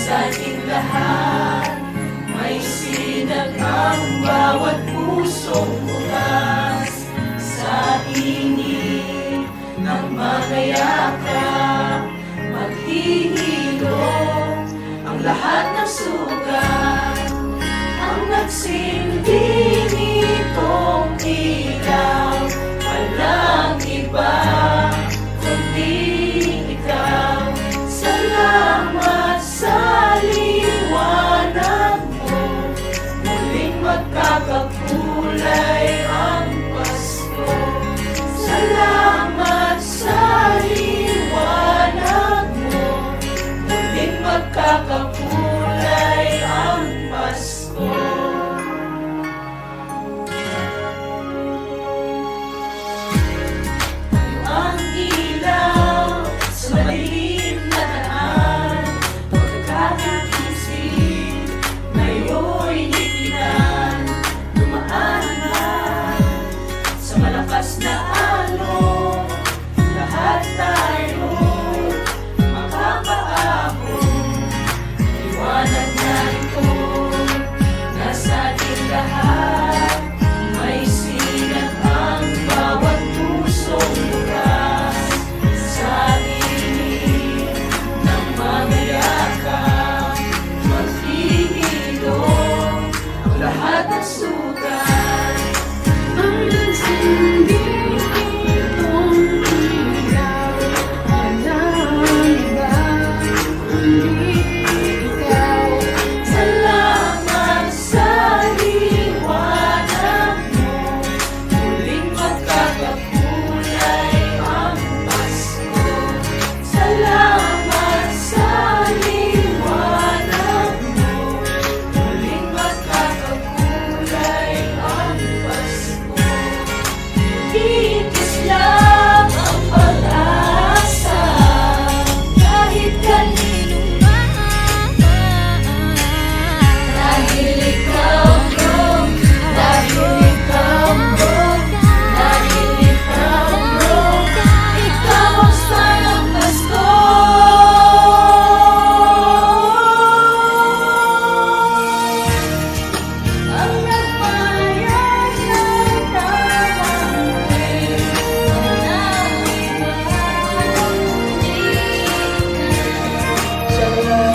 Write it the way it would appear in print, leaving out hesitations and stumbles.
Sa ating lahat, may sinag ang bawat pusong bukas. Sa init ng mga yakap, maghihilom ang lahat ng sugat. Ang nagsilbi nitong ilaw, walang iba kundi ikaw. Salamat sa liwanag mo, muling magkakakulay ang Pasko. Salamat sa liwanag mo, muling magkakakulay ang Pasko. Ang ilaw sa madilim na daan, pagkakagising ngayon'y lipitan. Dumaan man sa malakas na alon, lahat tayo makapaahon. Liwanag na ito, nasa ating lahat, may sinag ang bawat pusong bukas. Sa init ng mga yakap, maghihilom ang lahat ng sugat. Ang nagsindi itong ilaw, walang iba kundi ikaw. Salamat sa liwanag mo, muling magkakakulay ang Pasko. Salamat sa liwanag mo, muling magkakakulay ang Pasko. Itis lang ang pag-asa, kahit kaninong dahil ikaw bro, dahil ikaw bro, dahil ikaw bro, ikaw ang star ng Pasko. Ang nagbayad ng tawanin, walang iba kundi ikaw.